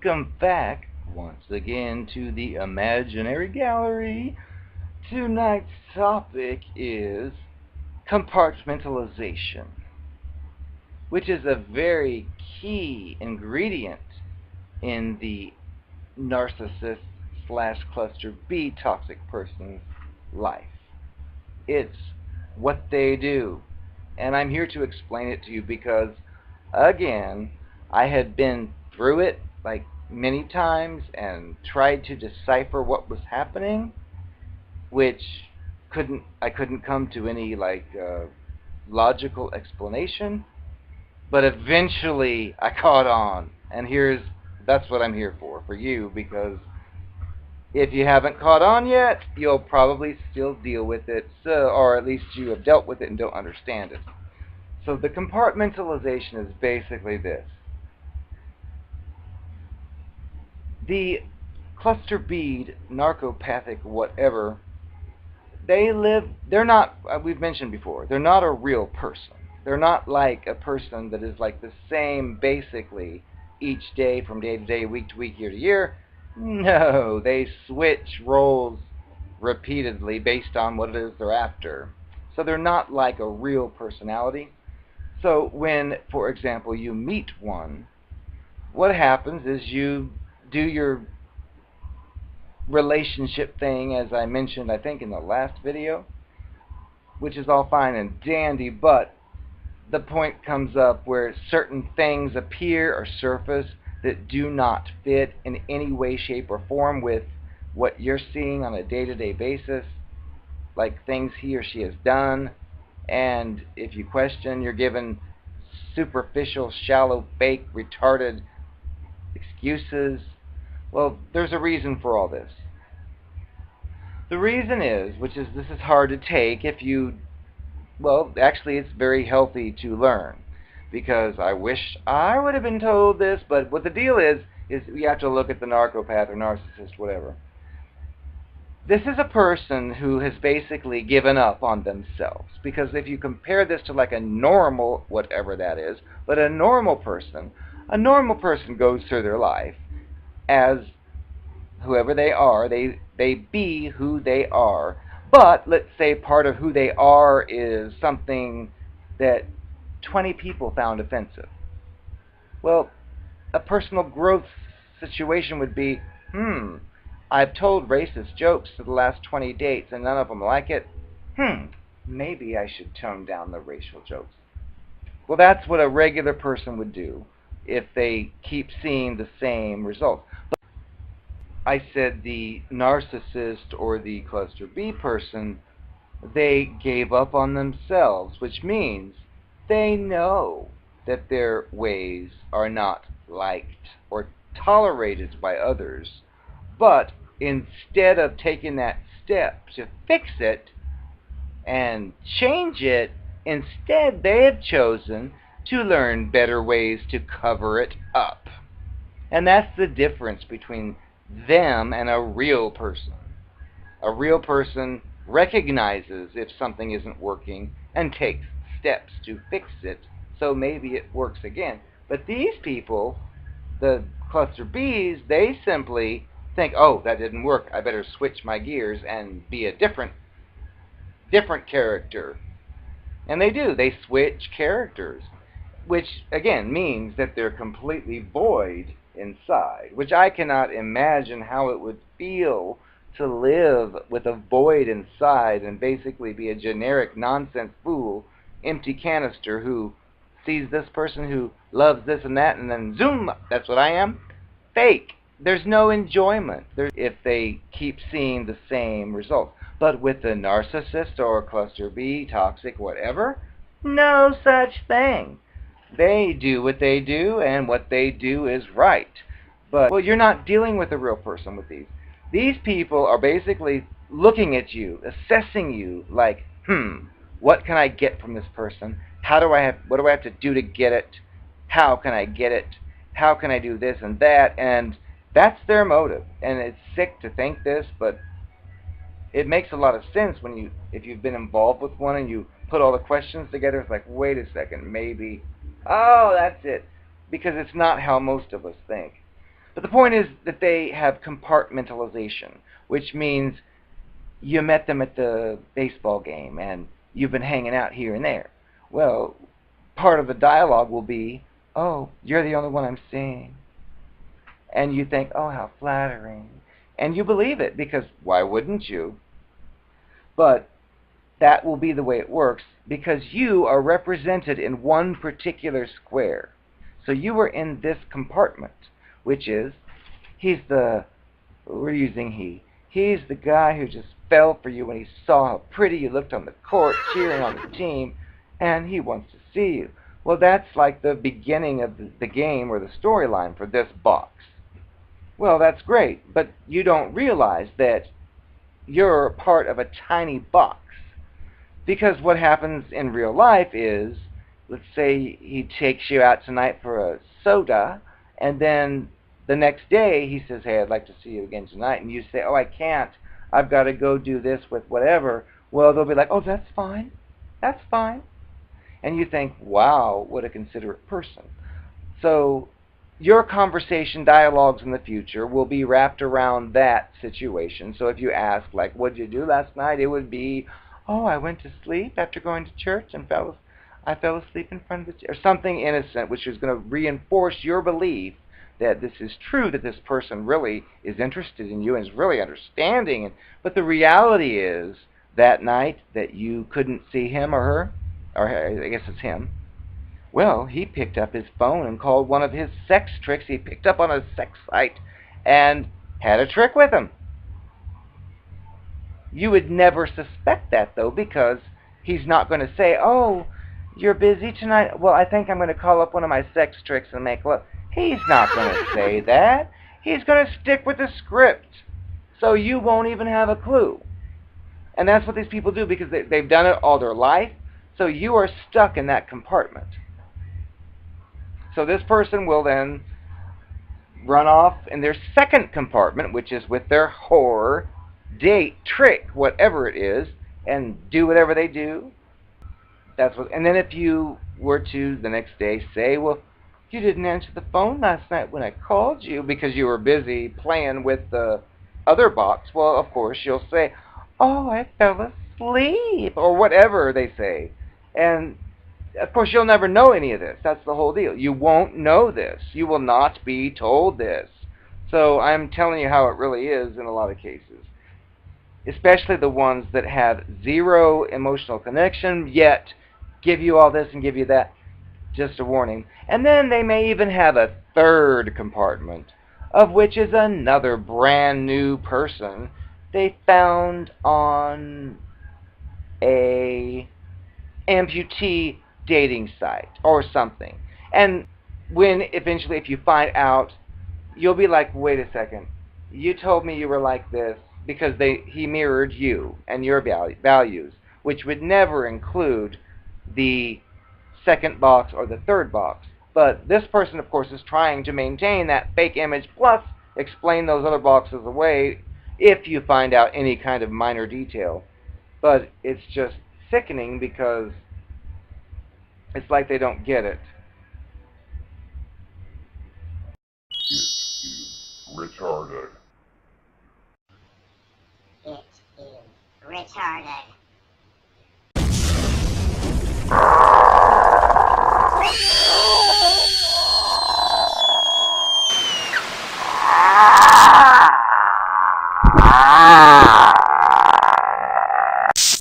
Welcome back once again to the imaginary gallery. Tonight's topic is compartmentalization, which is a very key ingredient in the narcissist / cluster B toxic person's life. It's what they do, and I'm here to explain it to you because, again, I had been through it like many times and tried to decipher what was happening, which I couldn't come to any logical explanation, but eventually I caught on, and that's what I'm here for you, because if you haven't caught on yet, you'll probably still deal with it, or at least you have dealt with it and don't understand it. So the compartmentalization is basically this. The cluster B, narcopathic, whatever, they're not, we've mentioned before, they're not a real person. They're not like a person that is like the same basically each day, from day to day, week to week, year to year. No, they switch roles repeatedly based on what it is they're after. So they're not like a real personality. So when, for example, you meet one, what happens is you do your relationship thing, as I mentioned, I think, in the last video, which is all fine and dandy, but the point comes up where certain things appear or surface that do not fit in any way, shape, or form with what you're seeing on a day-to-day basis, like things he or she has done, and if you question, you're given superficial, shallow, fake, retarded excuses. Well, there's a reason for all this. The reason is, this is hard to take if you, well, actually it's very healthy to learn, because I wish I would have been told this, but what the deal is you have to look at the narcopath or narcissist, whatever. This is a person who has basically given up on themselves, because if you compare this to like a normal, whatever that is, but a normal person goes through their life as whoever they are, they be who they are. But let's say part of who they are is something that 20 people found offensive. Well, a personal growth situation would be, I've told racist jokes to the last 20 dates and none of them like it. Maybe I should tone down the racial jokes. Well, that's what a regular person would do if they keep seeing the same results. But I said the narcissist or the cluster B person, they gave up on themselves, which means they know that their ways are not liked or tolerated by others. But instead of taking that step to fix it and change it, instead they have chosen to learn better ways to cover it up. And that's the difference between them and a real person. A real person recognizes if something isn't working and takes steps to fix it, so maybe it works again. But these people, the cluster Bs, they simply think, oh, that didn't work, I better switch my gears and be a different character. And they do, they switch characters, which again means that they're completely void inside, which I cannot imagine how it would feel to live with a void inside and basically be a generic nonsense fool, empty canister who sees this person who loves this and that, and then zoom, that's what I am. Fake. There's no enjoyment if they keep seeing the same results. But with the narcissist or cluster B, toxic, whatever, no such thing. They do what they do, and what they do is right. But, well, you're not dealing with a real person with these. These people are basically looking at you, assessing you like, what can I get from this person? What do I have to do to get it? How can I get it? How can I do this and that? And that's their motive. And it's sick to think this, but it makes a lot of sense if you've been involved with one and you put all the questions together. It's like, wait a second, maybe. Oh, that's it. Because it's not how most of us think. But the point is that they have compartmentalization, which means you met them at the baseball game and you've been hanging out here and there. Well, part of the dialogue will be, oh, you're the only one I'm seeing. And you think, oh, how flattering. And you believe it, because why wouldn't you? But that will be the way it works, because you are represented in one particular square. So you are in this compartment, which is, we're using he. He's the guy who just fell for you when he saw how pretty you looked on the court, cheering on the team, and he wants to see you. Well, that's like the beginning of the game or the storyline for this box. Well, that's great, but you don't realize that you're part of a tiny box. Because what happens in real life is, let's say he takes you out tonight for a soda, and then the next day he says, hey, I'd like to see you again tonight, and you say, oh, I can't, I've got to go do this with whatever. Well, they'll be like, oh, that's fine, that's fine. And you think, wow, what a considerate person. So your conversation dialogues in the future will be wrapped around that situation. So if you ask, like, what did you do last night? It would be, oh, I went to sleep after going to church and I fell asleep in front of the or something innocent, which is going to reinforce your belief that this is true, that this person really is interested in you and is really understanding. But the reality is, that night that you couldn't see him or her, or I guess it's him, well, he picked up his phone and called one of his sex tricks he picked up on a sex site and had a trick with him. You would never suspect that, though, because he's not going to say, oh, you're busy tonight? Well, I think I'm going to call up one of my sex tricks and make love. He's not going to say that. He's going to stick with the script. So you won't even have a clue. And that's what these people do, because they've done it all their life. So you are stuck in that compartment. So this person will then run off in their second compartment, which is with their whore, date, trick, whatever it is, and do whatever they do. And then if you were to the next day say, well, you didn't answer the phone last night when I called you because you were busy playing with the other box, well, of course, you'll say, oh, I fell asleep, or whatever they say. And of course, you'll never know any of this. That's the whole deal. You won't know this. You will not be told this. So I'm telling you how it really is in a lot of cases. Especially the ones that have zero emotional connection, yet give you all this and give you that. Just a warning. And then they may even have a third compartment, of which is another brand new person they found on a amputee dating site or something. And when eventually, if you find out, you'll be like, wait a second, you told me you were like this because he mirrored you and your values, which would never include the second box or the third box. But this person, of course, is trying to maintain that fake image, plus explain those other boxes away if you find out any kind of minor detail. But it's just sickening, because it's like they don't get it. It is retarded. It is retarded.